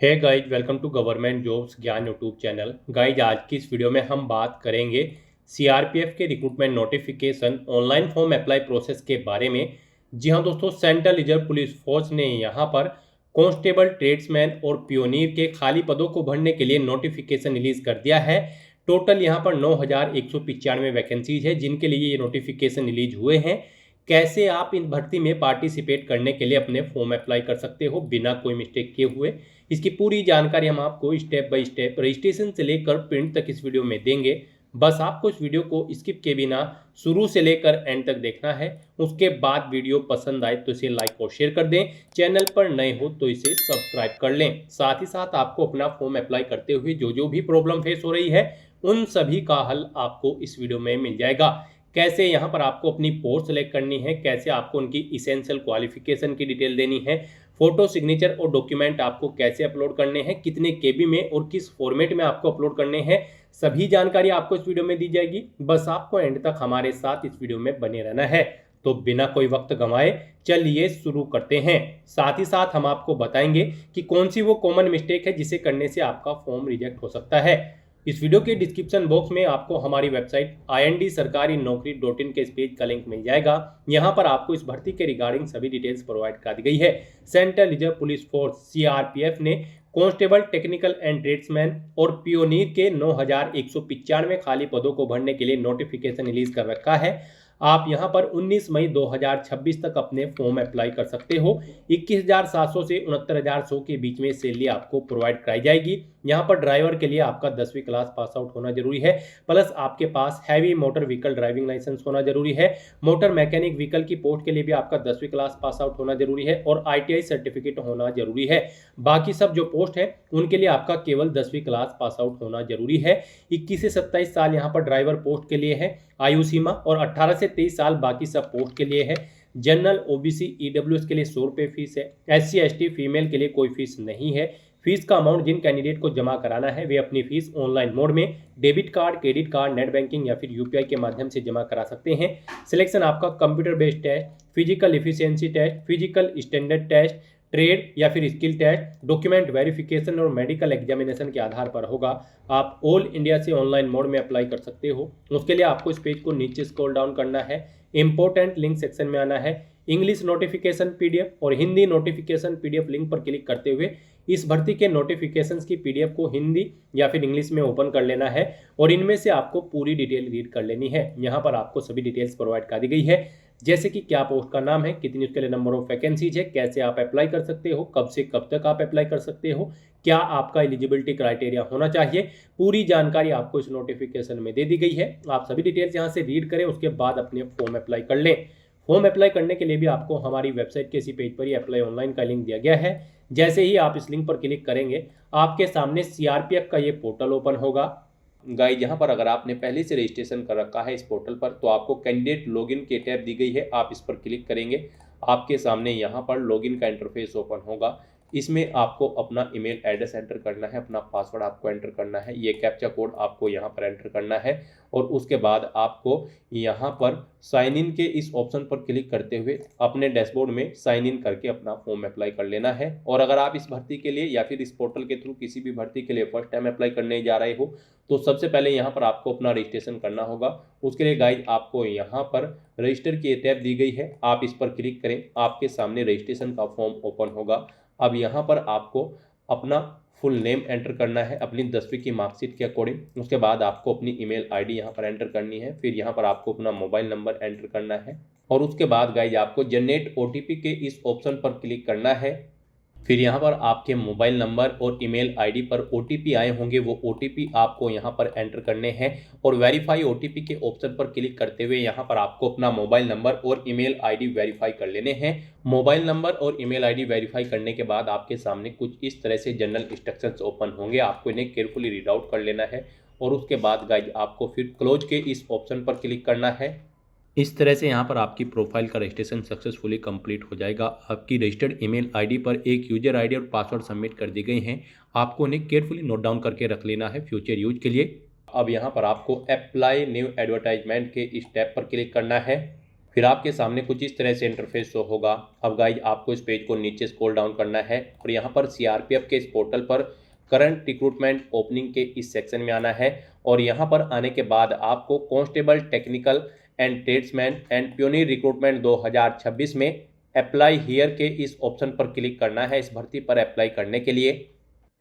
है guys, welcome to government jobs Gyan YouTube channel. Guys, आज की इस वीडियो में हम बात करेंगे सीआरपीएफ के recruitment notification online form apply process के बारे में। जी हाँ दोस्तों, सेंट्रल रिजर्व पुलिस फोर्स ने यहाँ पर कांस्टेबल, ट्रेड्समैन और पियोनियर के खाली पदों को भरने के लिए नोटिफिकेशन रिलीज कर दिया है। टोटल यहाँ पर 9,195 वैकेंसीज है जिनके लिए ये नोटिफिकेशन रिलीज हुए हैं। कैसे आप इन भर्ती में पार्टिसिपेट करने के लिए अपने फॉर्म अप्लाई कर सकते हो बिना कोई मिस्टेक किए हुए, इसकी पूरी जानकारी हम आपको स्टेप बाय स्टेप रजिस्ट्रेशन से लेकर प्रिंट तक इस वीडियो में देंगे। बस आपको इस वीडियो को स्किप के बिना शुरू से लेकर एंड तक देखना है। उसके बाद वीडियो पसंद आए तो इसे लाइक और शेयर कर दें। चैनल पर नए हो तो इसे सब्सक्राइब कर लें। साथ ही साथ आपको अपना फॉर्म अप्लाई करते हुए जो जो भी प्रॉब्लम फेस हो रही है उन सभी का हल आपको इस वीडियो में मिल जाएगा। कैसे यहाँ पर आपको अपनी पोस्ट सेलेक्ट करनी है, कैसे आपको उनकी इसेंशियल क्वालिफिकेशन की डिटेल देनी है, फोटो, सिग्नेचर और डॉक्यूमेंट आपको कैसे अपलोड करने हैं, कितने केबी में और किस फॉर्मेट में आपको अपलोड करने हैं, सभी जानकारी आपको इस वीडियो में दी जाएगी। बस आपको एंड तक हमारे साथ इस वीडियो में बने रहना है। तो बिना कोई वक्त गंवाए चलिए शुरू करते हैं। साथ ही साथ हम आपको बताएंगे कि कौन सी वो कॉमन मिस्टेक है जिसे करने से आपका फॉर्म रिजेक्ट हो सकता है। इस वीडियो के डिस्क्रिप्शन बॉक्स में आपको हमारी वेबसाइट IND-sarkari-naukri.in के इस पेज का लिंक मिल जाएगा। यहाँ पर आपको इस भर्ती के रिगार्डिंग सभी डिटेल्स प्रोवाइड कर दी गई है। Central reserve police force CRPF ने कांस्टेबल, टेक्निकल एंड ट्रेड्समैन और पियोनियर के 9,195 खाली पदों को भरने के लिए नोटिफिकेशन रिलीज कर रखा है। आप यहां पर 19 मई 2026 तक अपने फॉर्म अप्लाई कर सकते हो। 21,700 से 69,100 के बीच में सैलरी आपको प्रोवाइड कराई जाएगी। यहाँ पर ड्राइवर के लिए आपका 10वीं क्लास पास आउट होना जरूरी है, प्लस आपके पास heavy motor vehicle driving licence होना जरूरी है। मोटर मैकेनिक व्हीकल की पोस्ट के लिए भी आपका 10वीं क्लास पास आउट होना जरूरी है और ITI सर्टिफिकेट होना जरूरी है। बाकी सब जो पोस्ट है उनके लिए आपका केवल 10वीं क्लास पास आउट होना जरूरी है। 21 से 27 साल यहाँ पर ड्राइवर पोस्ट के लिए है आयु सीमा, और 18 से 23 साल बाकी सब पोस्ट के लिए है। जनरल, OBC, EWS के लिए 100 रुपये फीस है। SC ST फीमेल के लिए कोई फीस नहीं है। फीस का अमाउंट जिन कैंडिडेट को जमा कराना है वे अपनी फीस ऑनलाइन मोड में debit card, credit card, net banking या फिर UPI के माध्यम से जमा करा सकते हैं। सिलेक्शन आपका computer based test, physical efficiency test, physical standard test, trade या फिर स्किल टेस्ट, डॉक्यूमेंट वेरिफिकेशन और मेडिकल एग्जामिनेशन के आधार पर होगा। आप ऑल इंडिया से ऑनलाइन मोड में अप्लाई कर सकते हो। उसके लिए आपको इस पेज को नीचे स्क्रॉल डाउन करना है, इंपॉर्टेंट लिंक सेक्शन में आना है, इंग्लिश नोटिफिकेशन PDF और हिंदी नोटिफिकेशन PDF लिंक पर क्लिक करते हुए इस भर्ती के नोटिफिकेशंस की PDF को हिंदी या फिर इंग्लिश में ओपन कर लेना है और इनमें से आपको पूरी डिटेल रीड कर लेनी है। यहाँ पर आपको सभी डिटेल्स प्रोवाइड कर दी गई है, जैसे कि क्या पोस्ट का नाम है, कितनी उसके लिए नंबर ऑफ वैकेंसीज है, कैसे आप अप्लाई कर सकते हो, कब से कब तक आप अप्लाई कर सकते हो, क्या आपका एलिजिबिलिटी क्राइटेरिया होना चाहिए। पूरी जानकारी आपको इस नोटिफिकेशन में दे दी गई है। आप सभी डिटेल्स यहाँ से रीड करें, उसके बाद अपने फॉर्म अप्लाई कर लें। फॉर्म अप्लाई करने के लिए भी आपको हमारी वेबसाइट के इसी पेज पर ही अप्लाई ऑनलाइन का लिंक दिया गया है। जैसे ही आप इस लिंक पर क्लिक करेंगे आपके सामने सीआरपीएफ का ये पोर्टल ओपन होगा। गाइस, यहाँ पर अगर आपने पहले से रजिस्ट्रेशन कर रखा है इस पोर्टल पर तो आपको कैंडिडेट लॉगिन के टैब दी गई है, आप इस पर क्लिक करेंगे। आपके सामने यहाँ पर लॉगिन का इंटरफेस ओपन होगा। इसमें आपको अपना ईमेल एड्रेस एंटर करना है, अपना पासवर्ड आपको एंटर करना है, ये कैप्चा कोड आपको यहाँ पर एंटर करना है और उसके बाद आपको यहाँ पर साइन इन के इस ऑप्शन पर क्लिक करते हुए अपने डैशबोर्ड में साइन इन करके अपना फॉर्म अप्लाई कर लेना है। और अगर आप इस भर्ती के लिए या फिर इस पोर्टल के थ्रू किसी भी भर्ती के लिए फर्स्ट टाइम अप्लाई करने जा रहे हो तो सबसे पहले यहाँ पर आपको अपना रजिस्ट्रेशन करना होगा। उसके लिए गाइज आपको यहाँ पर रजिस्टर की टैब दी गई है, आप इस पर क्लिक करें, आपके सामने रजिस्ट्रेशन का फॉर्म ओपन होगा। अब यहाँ पर आपको अपना फुल नेम एंटर करना है अपनी 10वीं की मार्कशीट के अकॉर्डिंग। उसके बाद आपको अपनी ईमेल आईडी यहाँ पर एंटर करनी है, फिर यहाँ पर आपको अपना मोबाइल नंबर एंटर करना है और उसके बाद गाइज आपको जनरेट OTP के इस ऑप्शन पर क्लिक करना है। फिर यहाँ पर आपके मोबाइल नंबर और ईमेल आईडी पर OTP आए होंगे, वो OTP आपको यहाँ पर एंटर करने हैं और वेरीफाई OTP के ऑप्शन पर क्लिक करते हुए यहाँ पर आपको अपना मोबाइल नंबर और ईमेल आईडी वेरीफाई कर लेने हैं। मोबाइल नंबर और ईमेल आईडी वेरीफाई करने के बाद आपके सामने कुछ इस तरह से जनरल इंस्ट्रक्शंस ओपन होंगे, आपको इन्हें केयरफुली रीड आउट कर लेना है और उसके बाद गाइज आपको फिर क्लोज के इस ऑप्शन पर क्लिक करना है। इस तरह से यहाँ पर आपकी प्रोफाइल का रजिस्ट्रेशन सक्सेसफुली कंप्लीट हो जाएगा। आपकी रजिस्टर्ड ईमेल आईडी पर एक यूजर आईडी और पासवर्ड सबमिट कर दी गई हैं, आपको उन्हें केयरफुली नोट डाउन करके रख लेना है फ्यूचर यूज के लिए। अब यहाँ पर आपको अप्लाई न्यू एडवर्टाइजमेंट के इस टैब पर क्लिक करना है। फिर आपके सामने कुछ इस तरह से इंटरफेस शो होगा। अब गाइज आपको इस पेज को नीचे स्क्रॉल डाउन करना है और यहाँ पर सीआरपीएफ के इस पोर्टल पर करंट रिक्रूटमेंट ओपनिंग के इस सेक्शन में आना है और यहाँ पर आने के बाद आपको constable technical and tradesman and pioneer recruitment 2026 में अप्लाई हियर के इस ऑप्शन पर क्लिक करना है इस भर्ती पर अप्लाई करने के लिए।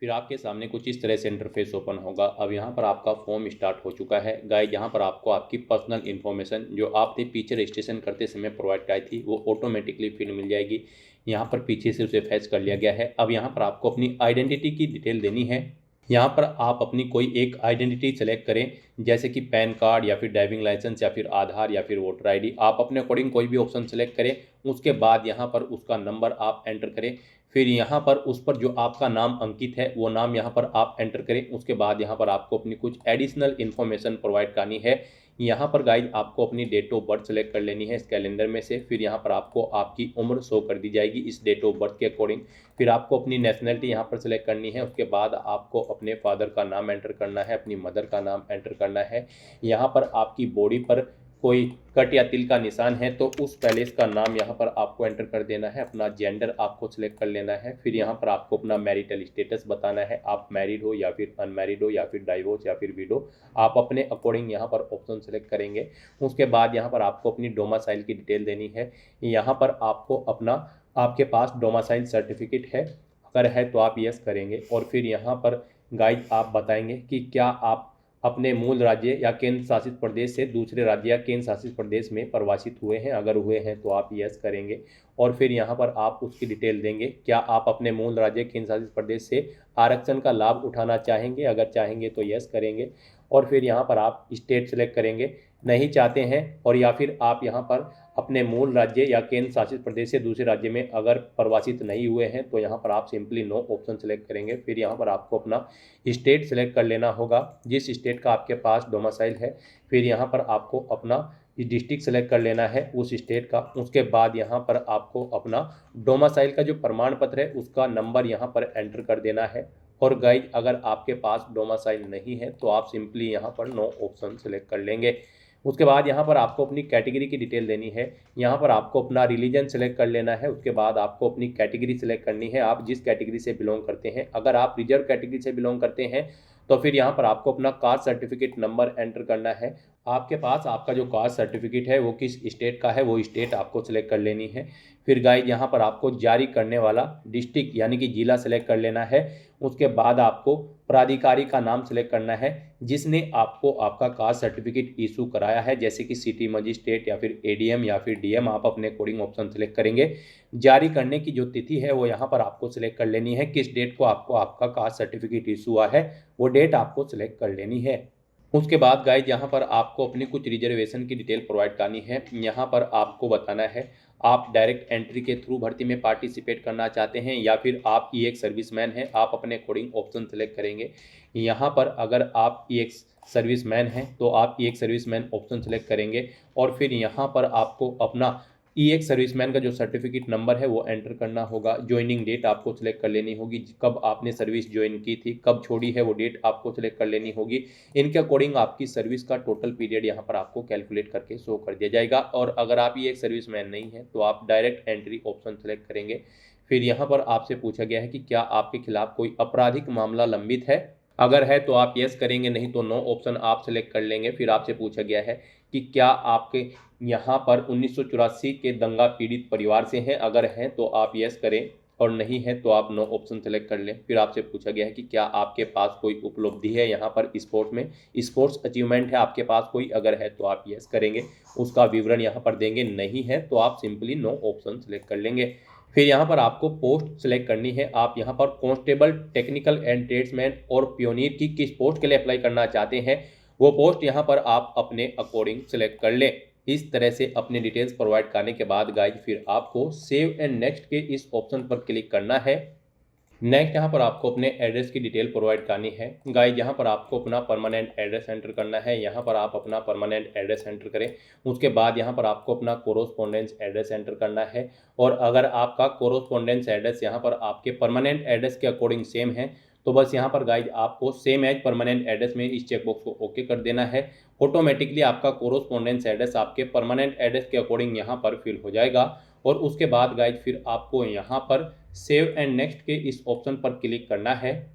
फिर आपके सामने कुछ इस तरह से इंटरफेस ओपन होगा। अब यहाँ पर आपका फॉर्म स्टार्ट हो चुका है। गाइस यहाँ पर आपको आपकी पर्सनल इन्फॉर्मेशन जो आपने पीछे रजिस्ट्रेशन करते समय प्रोवाइड कराई थी वो ऑटोमेटिकली फिल मिल जाएगी। यहाँ पर पीछे से उसे फैच कर लिया गया है। अब यहाँ पर आपको अपनी आइडेंटिटी की डिटेल देनी है। यहाँ पर आप अपनी कोई एक आइडेंटिटी सेलेक्ट करें, जैसे कि पैन कार्ड या फिर ड्राइविंग लाइसेंस या फिर आधार या फिर वोटर आईडी। आप अपने अकॉर्डिंग कोई भी ऑप्शन सेलेक्ट करें। उसके बाद यहाँ पर उसका नंबर आप एंटर करें। फिर यहाँ पर उस पर जो आपका नाम अंकित है वो नाम यहाँ पर आप एंटर करें। उसके बाद यहाँ पर आपको अपनी कुछ एडिशनल इन्फॉर्मेशन प्रोवाइड करनी है। यहाँ पर गाइज आपको अपनी डेट ऑफ बर्थ सेलेक्ट कर लेनी है इस कैलेंडर में से। फिर यहाँ पर आपको आपकी उम्र शो कर दी जाएगी इस डेट ऑफ बर्थ के अकॉर्डिंग। फिर आपको अपनी नेशनलिटी यहाँ पर सेलेक्ट करनी है। उसके बाद आपको अपने फादर का नाम एंटर करना है, अपनी मदर का नाम एंटर करना है। यहाँ पर आपकी बॉडी पर कोई कट या तिल का निशान है तो उस पैलेस का नाम यहाँ पर आपको एंटर कर देना है। अपना जेंडर आपको सिलेक्ट कर लेना है। फिर यहाँ पर आपको अपना मैरिटल स्टेटस बताना है, आप मैरिड हो या फिर अनमैरिड हो या फिर डाइवोर्स या फिर विडो। आप अपने अकॉर्डिंग यहाँ पर ऑप्शन सेलेक्ट करेंगे। उसके बाद यहाँ पर आपको अपनी डोमासाइल की डिटेल देनी है। यहाँ पर आपको अपना आपके पास डोमासाइल सर्टिफिकेट है, अगर है तो आप यस करेंगे। और फिर यहाँ पर गाइड आप बताएंगे कि क्या आप अपने मूल राज्य या केंद्र शासित प्रदेश से दूसरे राज्य या केंद्र शासित प्रदेश में प्रवासित हुए हैं, अगर हुए हैं तो आप यस करेंगे। और फिर यहाँ पर आप उसकी डिटेल देंगे, क्या आप अपने मूल राज्य केंद्र शासित प्रदेश से आरक्षण का लाभ उठाना चाहेंगे, अगर चाहेंगे तो यस करेंगे। और फिर यहाँ पर आप स्टेट सेलेक्ट करेंगे, नहीं चाहते हैं और या फिर आप यहाँ पर अपने मूल राज्य या केंद्र शासित प्रदेश से दूसरे राज्य में अगर प्रवासित नहीं हुए हैं तो यहाँ पर आप सिंपली नो ऑप्शन सेलेक्ट करेंगे। फिर यहाँ पर आपको अपना स्टेट सेलेक्ट कर लेना होगा, जिस स्टेट का आपके पास डोमिसाइल है। फिर यहाँ पर आपको अपना डिस्ट्रिक्ट सेलेक्ट कर लेना है उस स्टेट का। उसके बाद यहाँ पर आपको अपना डोमिसाइल का जो प्रमाण पत्र है उसका नंबर यहाँ पर एंटर कर देना है। और गाइज अगर आपके पास डोमिसाइल नहीं है तो आप सिंपली यहाँ पर नो ऑप्शन सेलेक्ट कर लेंगे। उसके बाद यहाँ पर आपको अपनी कैटेगरी की डिटेल देनी है। यहाँ पर आपको अपना रिलीजन सेलेक्ट कर लेना है। उसके बाद आपको अपनी कैटेगरी सेलेक्ट करनी है, आप जिस कैटेगरी से बिलोंग करते हैं। अगर आप रिजर्व कैटेगरी से बिलोंग करते हैं तो फिर यहाँ पर आपको अपना कास्ट सर्टिफिकेट नंबर एंटर करना है। आपके पास आपका जो कास्ट सर्टिफिकेट है वो किस स्टेट का है वो स्टेट आपको सेलेक्ट कर लेनी है। फिर गाइज यहाँ पर आपको जारी करने वाला डिस्ट्रिक्ट यानी कि जिला सेलेक्ट कर लेना है। उसके बाद आपको प्राधिकारी का नाम सेलेक्ट करना है जिसने आपको आपका कास्ट सर्टिफिकेट इशू कराया है, जैसे कि सिटी मजिस्ट्रेट या फिर एडीएम या फिर डीएम। आप अपने कोडिंग ऑप्शन सेलेक्ट करेंगे। जारी करने की जो तिथि है वो यहाँ पर आपको सिलेक्ट कर लेनी है, किस डेट को आपको आपका कास्ट सर्टिफिकेट इशू हुआ है वो डेट आपको सिलेक्ट कर लेनी है। उसके बाद गाइज यहाँ पर आपको अपनी कुछ रिजर्वेशन की डिटेल प्रोवाइड करनी है। यहाँ पर आपको बताना है आप डायरेक्ट एंट्री के थ्रू भर्ती में पार्टिसिपेट करना चाहते हैं या फिर आप ई एक सर्विसमैन हैं। आप अपने अकॉर्डिंग ऑप्शन सेलेक्ट करेंगे। यहाँ पर अगर आप ई एक सर्विसमैन हैं तो आप ई एक सर्विसमैन ऑप्शन सेलेक्ट करेंगे। और फिर यहाँ पर आपको अपना ई एक सर्विसमैन का जो सर्टिफिकेट नंबर है वो एंटर करना होगा। ज्वाइनिंग डेट आपको सिलेक्ट कर लेनी होगी, कब आपने सर्विस ज्वाइन की थी, कब छोड़ी है वो डेट आपको सिलेक्ट कर लेनी होगी। इनके अकॉर्डिंग आपकी सर्विस का टोटल पीरियड यहाँ पर आपको कैलकुलेट करके शो कर दिया जाएगा। और अगर आप ये एक सर्विसमैन नहीं है तो आप डायरेक्ट एंट्री ऑप्शन सेलेक्ट करेंगे। फिर यहाँ पर आपसे पूछा गया है कि क्या आपके खिलाफ कोई आपराधिक मामला लंबित है, अगर है तो आप यस करेंगे, नहीं तो नो ऑप्शन आप सेलेक्ट कर लेंगे। फिर आपसे पूछा गया है कि क्या आपके यहाँ पर 1984 के दंगा पीड़ित परिवार से हैं, अगर हैं तो आप यस करें और नहीं है तो आप नो ऑप्शन सेलेक्ट कर लें। फिर आपसे पूछा गया है कि क्या आपके पास कोई उपलब्धि है यहाँ पर स्पोर्ट्स में, स्पोर्ट्स अचीवमेंट है आपके पास कोई, अगर है तो आप यस करेंगे, उसका विवरण यहाँ पर देंगे, नहीं है तो आप सिंपली नो ऑप्शन सेलेक्ट कर लेंगे। फिर यहाँ पर आपको पोस्ट सेलेक्ट करनी है। आप यहाँ पर कांस्टेबल टेक्निकल एंड ट्रेड्समैन और प्योनियर की किस पोस्ट के लिए अप्लाई करना चाहते हैं वो पोस्ट यहाँ पर आप अपने अकॉर्डिंग सेलेक्ट कर लें। इस तरह से अपने डिटेल्स प्रोवाइड करने के बाद गाइज फिर आपको सेव एंड नेक्स्ट के इस ऑप्शन पर क्लिक करना है। नेक्स्ट यहाँ पर आपको अपने एड्रेस की डिटेल प्रोवाइड करनी है। गाइज यहाँ पर आपको अपना परमानेंट एड्रेस एंटर करना है। यहाँ पर आप अपना परमानेंट एड्रेस एंटर करें। उसके बाद यहाँ पर आपको अपना कोरोस्पोंडेंस एड्रेस एंटर करना है। और अगर आपका कोरोस्पोंडेंस एड्रेस यहाँ पर आपके परमानेंट एड्रेस के अकॉर्डिंग सेम है तो बस यहाँ पर गाइज आपको सेम एज परमानेंट एड्रेस में इस चेकबॉक्स को ओके कर देना है। ऑटोमेटिकली आपका कोरोस्पोंडेंस एड्रेस आपके परमानेंट एड्रेस के अकॉर्डिंग यहाँ पर फिल हो जाएगा। और उसके बाद गाइज फिर आपको यहाँ पर सेव एंड नेक्स्ट के इस ऑप्शन पर क्लिक करना है।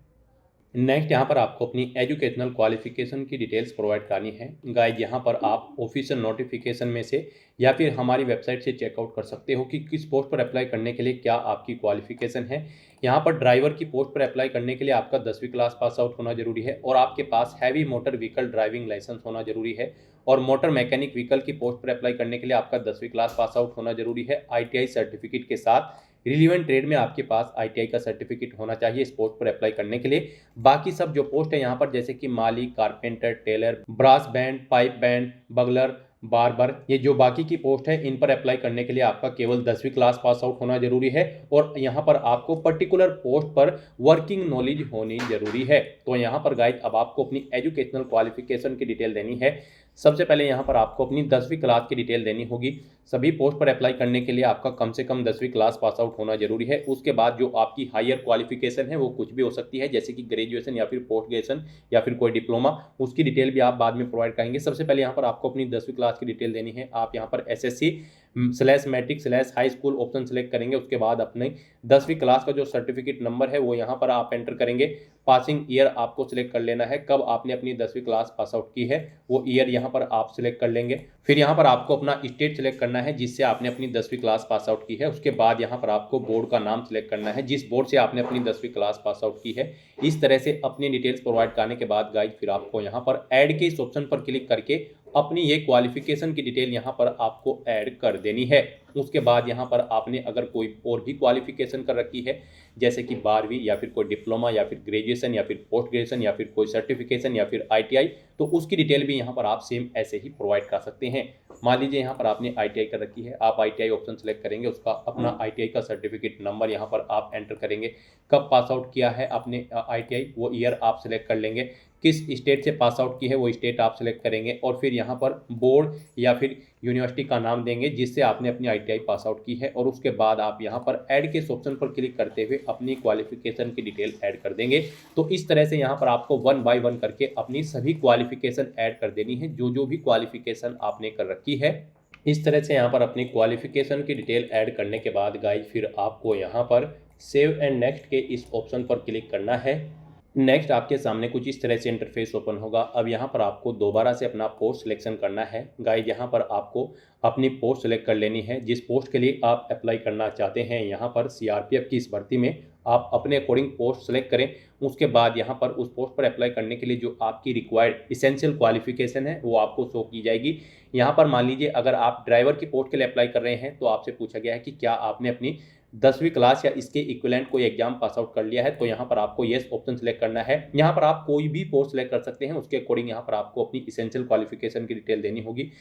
नेक्स्ट यहाँ पर आपको अपनी एजुकेशनल क्वालिफिकेशन की डिटेल्स प्रोवाइड करनी है। गाइड यहाँ पर आप ऑफिशियल नोटिफिकेशन में से या फिर हमारी वेबसाइट से चेकआउट कर सकते हो कि किस पोस्ट पर अप्लाई करने के लिए क्या आपकी क्वालिफिकेशन है। यहाँ पर ड्राइवर की पोस्ट पर अप्लाई करने के लिए आपका 10वीं क्लास पास आउट होना जरूरी है और आपके पास heavy motor vehicle driving licence होना जरूरी है। और मोटर मैकेनिक व्हीकल की पोस्ट पर अप्लाई करने के लिए आपका 10वीं क्लास पास आउट होना जरूरी है ITI सर्टिफिकेट के साथ। रिलीवेंट ट्रेड में आपके पास ITI का सर्टिफिकेट होना चाहिए इस पोस्ट पर अप्लाई करने के लिए। बाकी सब जो पोस्ट है यहाँ पर जैसे कि माली, carpenter, tailor, brass band, pipe band, bugler, barber, ये जो बाकी की पोस्ट है इन पर अप्लाई करने के लिए आपका केवल 10वीं क्लास पास आउट होना जरूरी है और यहाँ पर आपको पर्टिकुलर पोस्ट पर वर्किंग नॉलेज होनी जरूरी है। तो यहाँ पर गाइड अब आपको अपनी एजुकेशनल क्वालिफिकेशन की डिटेल देनी है। सबसे पहले यहाँ पर आपको अपनी 10वीं क्लास की डिटेल देनी होगी। सभी पोस्ट पर अप्लाई करने के लिए आपका कम से कम 10वीं क्लास पास आउट होना जरूरी है। उसके बाद जो आपकी हायर क्वालिफिकेशन है वो कुछ भी हो सकती है, जैसे कि ग्रेजुएशन या फिर पोस्ट ग्रेजुएशन या फिर कोई डिप्लोमा, उसकी डिटेल भी आप बाद में प्रोवाइड करेंगे। सबसे पहले यहाँ पर आपको अपनी 10वीं क्लास की डिटेल देनी है। आप यहाँ पर SSC/मैट्रिक/हाई स्कूल ऑप्शन सेलेक्ट करेंगे। उसके बाद अपने 10वीं क्लास का जो सर्टिफिकेट नंबर है वो यहाँ पर आप एंटर करेंगे। पासिंग ईयर आपको सिलेक्ट कर लेना है, कब आपने अपनी 10वीं क्लास पास आउट की है वो ईयर यहाँ पर आप सिलेक्ट कर लेंगे। फिर यहाँ पर आपको अपना स्टेट सिलेक्ट करना है जिससे आपने अपनी 10वीं क्लास पास आउट की है। उसके बाद यहाँ पर आपको बोर्ड का नाम सिलेक्ट करना है जिस बोर्ड से आपने अपनी 10वीं क्लास पास आउट की है। इस तरह से अपनी डिटेल्स प्रोवाइड करने के बाद गाइज फिर आपको यहाँ पर ऐड के इस ऑप्शन पर क्लिक करके अपनी ये क्वालिफिकेशन की डिटेल यहाँ पर आपको ऐड कर देनी है। उसके बाद यहाँ पर आपने अगर कोई और भी क्वालिफिकेशन कर रखी है जैसे कि 12वीं या फिर कोई डिप्लोमा या फिर ग्रेजुएशन या फिर पोस्ट ग्रेजुएशन या फिर कोई सर्टिफिकेशन या फिर ITI, तो उसकी डिटेल भी यहाँ पर आप सेम ऐसे ही प्रोवाइड कर सकते हैं। मान लीजिए यहाँ पर आपने ITI कर रखी है, आप ITI ऑप्शन सेलेक्ट करेंगे, उसका अपना ITI का सर्टिफिकेट नंबर यहाँ पर आप एंटर करेंगे। कब पास आउट किया है आपने ITI वो ईयर आप सिलेक्ट कर लेंगे। किस स्टेट से पास आउट की है वो स्टेट आप सिलेक्ट करेंगे और फिर यहाँ पर बोर्ड या फिर यूनिवर्सिटी का नाम देंगे जिससे आपने अपनी ITI पास आउट की है। और उसके बाद आप यहाँ पर ऐड के ऑप्शन पर क्लिक करते हुए अपनी क्वालिफिकेशन की डिटेल ऐड कर देंगे। तो इस तरह से यहाँ पर आपको 1 बाय 1 करके अपनी सभी क्वालिफिकेशन ऐड कर देनी है जो भी क्वालिफिकेशन आपने कर रखी है। इस तरह से यहाँ पर अपनी क्वालिफिकेशन की डिटेल ऐड करने के बाद गाइज फिर आपको यहाँ पर सेव एंड नेक्स्ट के इस ऑप्शन पर क्लिक करना है। नेक्स्ट आपके सामने कुछ इस तरह से इंटरफेस ओपन होगा। अब यहाँ पर आपको दोबारा से अपना पोस्ट सिलेक्शन करना है। गाइज यहाँ पर आपको अपनी पोस्ट सेलेक्ट कर लेनी है जिस पोस्ट के लिए आप अप्लाई करना चाहते हैं। यहाँ पर CRPF की इस भर्ती में आप अपने अकॉर्डिंग पोस्ट सेलेक्ट करें। उसके बाद यहाँ पर उस पोस्ट पर अप्लाई करने के लिए जो आपकी रिक्वायर्ड इसेंशियल क्वालिफिकेशन है वो आपको शो की जाएगी। यहाँ पर मान लीजिए अगर आप ड्राइवर की पोस्ट के लिए अप्लाई कर रहे हैं तो आपसे पूछा गया है कि क्या आपने अपनी 10वीं क्लास या इसके इक्विवेलेंट कोई एग्जाम पास आउट कर लिया है, तो यहाँ पर आपको येस ऑप्शन सेलेक्ट करना है। यहाँ पर आप कोई भी पोस्ट सेलेक्ट कर सकते हैं, उसके अकॉर्डिंग यहाँ पर आपको अपनी इसेंशियल क्वालिफिकेशन की डिटेल देनी होगी।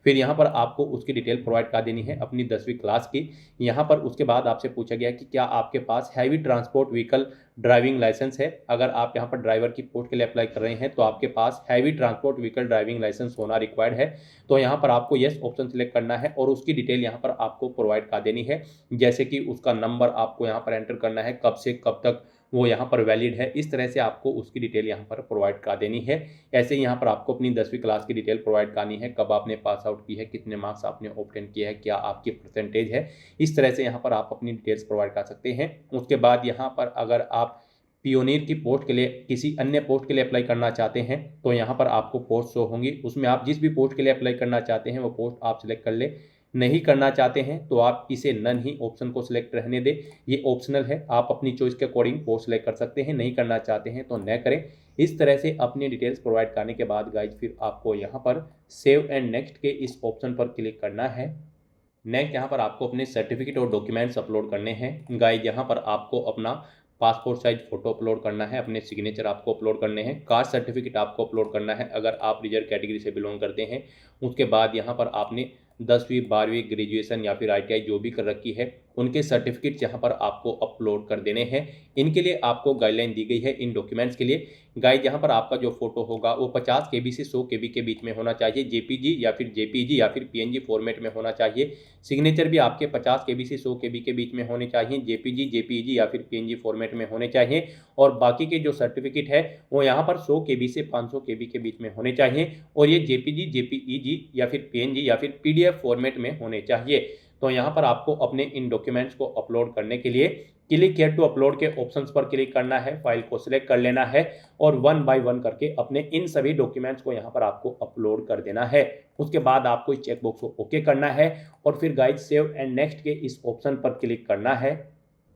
फिर यहाँ पर आपको उसकी डिटेल प्रोवाइड कर देनी है अपनी 10वीं क्लास की। यहाँ पर उसके बाद आपसे पूछा गया कि क्या आपके पास heavy transport vehicle driving licence है। अगर आप यहाँ पर ड्राइवर की पोस्ट के लिए अप्लाई कर रहे हैं तो आपके पास heavy transport vehicle driving licence होना रिक्वायर्ड है। तो यहाँ पर आपको येस ऑप्शन सेलेक्ट करना है और उसकी डिटेल यहाँ पर आपको प्रोवाइड कर देनी है, जैसे कि उसका नंबर आपको यहाँ पर एंटर करना है, कब से कब तक वो यहाँ पर वैलिड है। इस तरह से आपको उसकी डिटेल यहाँ पर प्रोवाइड कर देनी है। ऐसे यहाँ पर आपको अपनी 10वीं क्लास की डिटेल प्रोवाइड करनी है, कब आपने पास आउट की है, कितने मार्क्स आपने ऑब्टेन किया है, क्या आपकी परसेंटेज है। इस तरह से यहाँ पर आप अपनी डिटेल्स प्रोवाइड कर सकते हैं। उसके बाद यहाँ पर अगर आप पियोनियर की पोस्ट के लिए किसी अन्य पोस्ट के लिए अप्लाई करना चाहते हैं तो यहाँ पर आपको पोस्ट शो होंगी, उसमें आप जिस भी पोस्ट के लिए अप्लाई करना चाहते हैं वो पोस्ट आप सिलेक्ट कर ले। नहीं करना चाहते हैं तो आप इसे नन ही ऑप्शन को सिलेक्ट रहने दें, ये ऑप्शनल है, आप अपनी चॉइस के अकॉर्डिंग पोस्ट सिलेक्ट कर सकते हैं। नहीं करना चाहते हैं तो न करें। इस तरह से अपनी डिटेल्स प्रोवाइड करने के बाद गाइज फिर आपको यहाँ पर सेव एंड नेक्स्ट के इस ऑप्शन पर क्लिक करना है। नेक्स्ट यहाँ पर आपको अपने सर्टिफिकेट और डॉक्यूमेंट्स अपलोड करने हैं। गाइज यहाँ पर आपको अपना पासपोर्ट साइज फोटो अपलोड करना है, अपने सिग्नेचर आपको अपलोड करने हैं, कास्ट सर्टिफिकेट आपको अपलोड करना है अगर आप रिजर्व कैटेगरी से बिलोंग करते हैं। उसके बाद यहाँ पर आपने 10वीं 12वीं ग्रेजुएशन या फिर ITI जो भी कर रखी है उनके सर्टिफिकेट यहाँ पर आपको अपलोड कर देने हैं। इनके लिए आपको गाइडलाइन दी गई है इन डॉक्यूमेंट्स के लिए। गाइज यहाँ पर आपका जो फोटो होगा वो 50 KB से 100 KB के बीच में होना चाहिए, JPG या फिर JPG या फिर PNG फॉर्मेट में होना चाहिए। सिग्नेचर भी आपके 50 KB से 100 KB के बीच में होने चाहिए, JPG, JPEG या फिर PNG फॉर्मेट में होने चाहिए। और बाकी के जो सर्टिफिकेट है वो यहाँ पर 100 KB से 500 KB के बीच में होने चाहिए और ये JPG, JPEG या फिर PNG या फिर PDF फॉर्मेट में होने चाहिए। तो यहाँ पर आपको अपने इन डॉक्यूमेंट्स को अपलोड करने के लिए क्लिक हियर टू अपलोड के ऑप्शंस पर क्लिक करना है, फाइल को सिलेक्ट कर लेना है और 1 बाय 1 करके अपने इन सभी डॉक्यूमेंट्स को यहाँ पर आपको अपलोड कर देना है। उसके बाद आपको इस चेकबॉक्स को ओके करना है और फिर गाइड सेव एंड नेक्स्ट के इस ऑप्शन पर क्लिक करना है।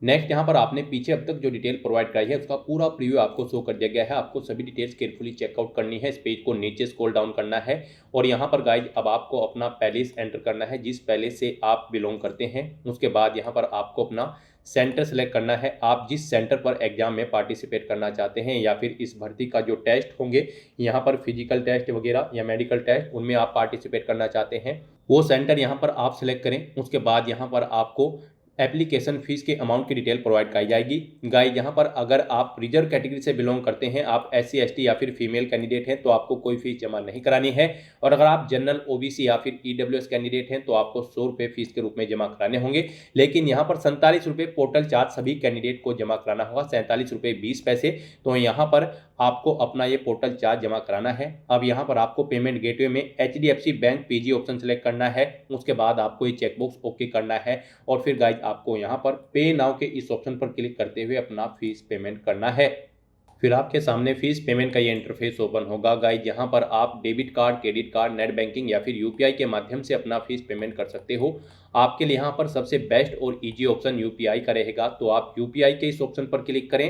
नेक्स्ट यहाँ पर आपने पीछे अब तक जो डिटेल प्रोवाइड कराई है उसका पूरा प्रीव्यू आपको शो कर दिया गया है। आपको सभी डिटेल्स केयरफुली चेकआउट करनी है। इस पेज को नीचे स्क्रॉल डाउन करना है और यहाँ पर गाइज अब आपको अपना पैलेस एंटर करना है, जिस पैलेस से आप बिलोंग करते हैं। उसके बाद यहाँ पर आपको अपना सेंटर सेलेक्ट करना है, आप जिस सेंटर पर एग्जाम में पार्टिसिपेट करना चाहते हैं या फिर इस भर्ती का जो टेस्ट होंगे यहाँ पर फिजिकल टेस्ट वगैरह या मेडिकल टेस्ट उनमें आप पार्टिसिपेट करना चाहते हैं वो सेंटर यहाँ पर आप सिलेक्ट करें। उसके बाद यहाँ पर आपको एप्लीकेशन फीस के अमाउंट की डिटेल प्रोवाइड कराई जाएगी। गाइस यहाँ पर अगर आप रिजर्व कैटेगरी से बिलोंग करते हैं, आप SC ST या फिर फीमेल कैंडिडेट हैं तो आपको कोई फीस जमा नहीं करानी है और अगर आप जनरल OBC या फिर EWS कैंडिडेट हैं तो आपको 100 रुपये फीस के रूप में जमा कराने होंगे। लेकिन यहाँ पर 47 रुपये पोर्टल चार्ज सभी कैंडिडेट को जमा कराना होगा, 47 रुपये 20 पैसे। तो यहाँ पर आपको अपना ये पोर्टल चार्ज जमा कराना है। अब यहाँ पर आपको पेमेंट गेटवे में HDFC bank PG option select करना है। उसके बाद आपको ये चेकबॉक्स ओके करना है और फिर गाइज आपको यहाँ पर पे नाउ के इस ऑप्शन पर क्लिक करते हुए अपना फीस पेमेंट करना है। फिर आपके सामने फीस पेमेंट का ये इंटरफेस ओपन होगा। गाइज यहाँ पर आप debit card, credit card, net banking या फिर UPI के माध्यम से अपना फीस पेमेंट कर सकते हो। आपके लिए यहाँ पर सबसे बेस्ट और ईजी ऑप्शन UPI का रहेगा, तो आप UPI के इस ऑप्शन पर क्लिक करें।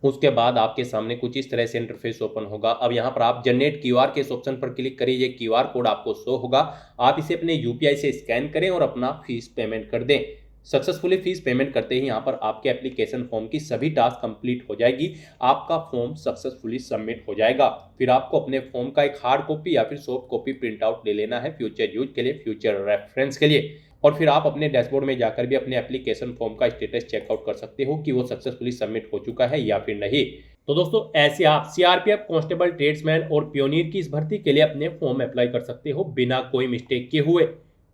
उसके बाद आपके सामने कुछ इस तरह से इंटरफेस ओपन होगा। अब यहाँ पर आप जनरेट QR के इस ऑप्शन पर क्लिक करें, ये QR कोड आपको शो होगा। आप इसे अपने UPI से स्कैन करें और अपना फीस पेमेंट कर दें। सक्सेसफुली फीस पेमेंट करते ही यहाँ पर आपके एप्लीकेशन फॉर्म की सभी टास्क कंप्लीट हो जाएगी, आपका फॉर्म सक्सेसफुली सबमिट हो जाएगा। फिर आपको अपने फॉर्म का एक हार्ड कॉपी या फिर सॉफ्ट कॉपी प्रिंट आउट ले लेना है फ्यूचर यूज के लिए, फ्यूचर रेफरेंस के लिए। और फिर आप अपने डैशबोर्ड में जाकर भी अपने एप्लीकेशन फॉर्म का स्टेटस चेकआउट कर सकते हो कि वो सक्सेसफुली सबमिट हो चुका है या फिर नहीं। तो दोस्तों ऐसे आप CRPF कांस्टेबल, ट्रेड्समैन और पियोनियर की इस भर्ती के लिए अपने फॉर्म अप्लाई कर सकते हो बिना कोई मिस्टेक किए हुए।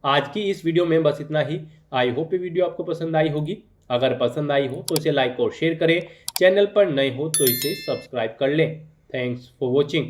आज की इस वीडियो में बस इतना ही। आई होप ये वीडियो आपको पसंद आई होगी। अगर पसंद आई हो तो इसे लाइक और शेयर करें, चैनल पर नए हो तो इसे सब्सक्राइब कर लें। Thanks for watching.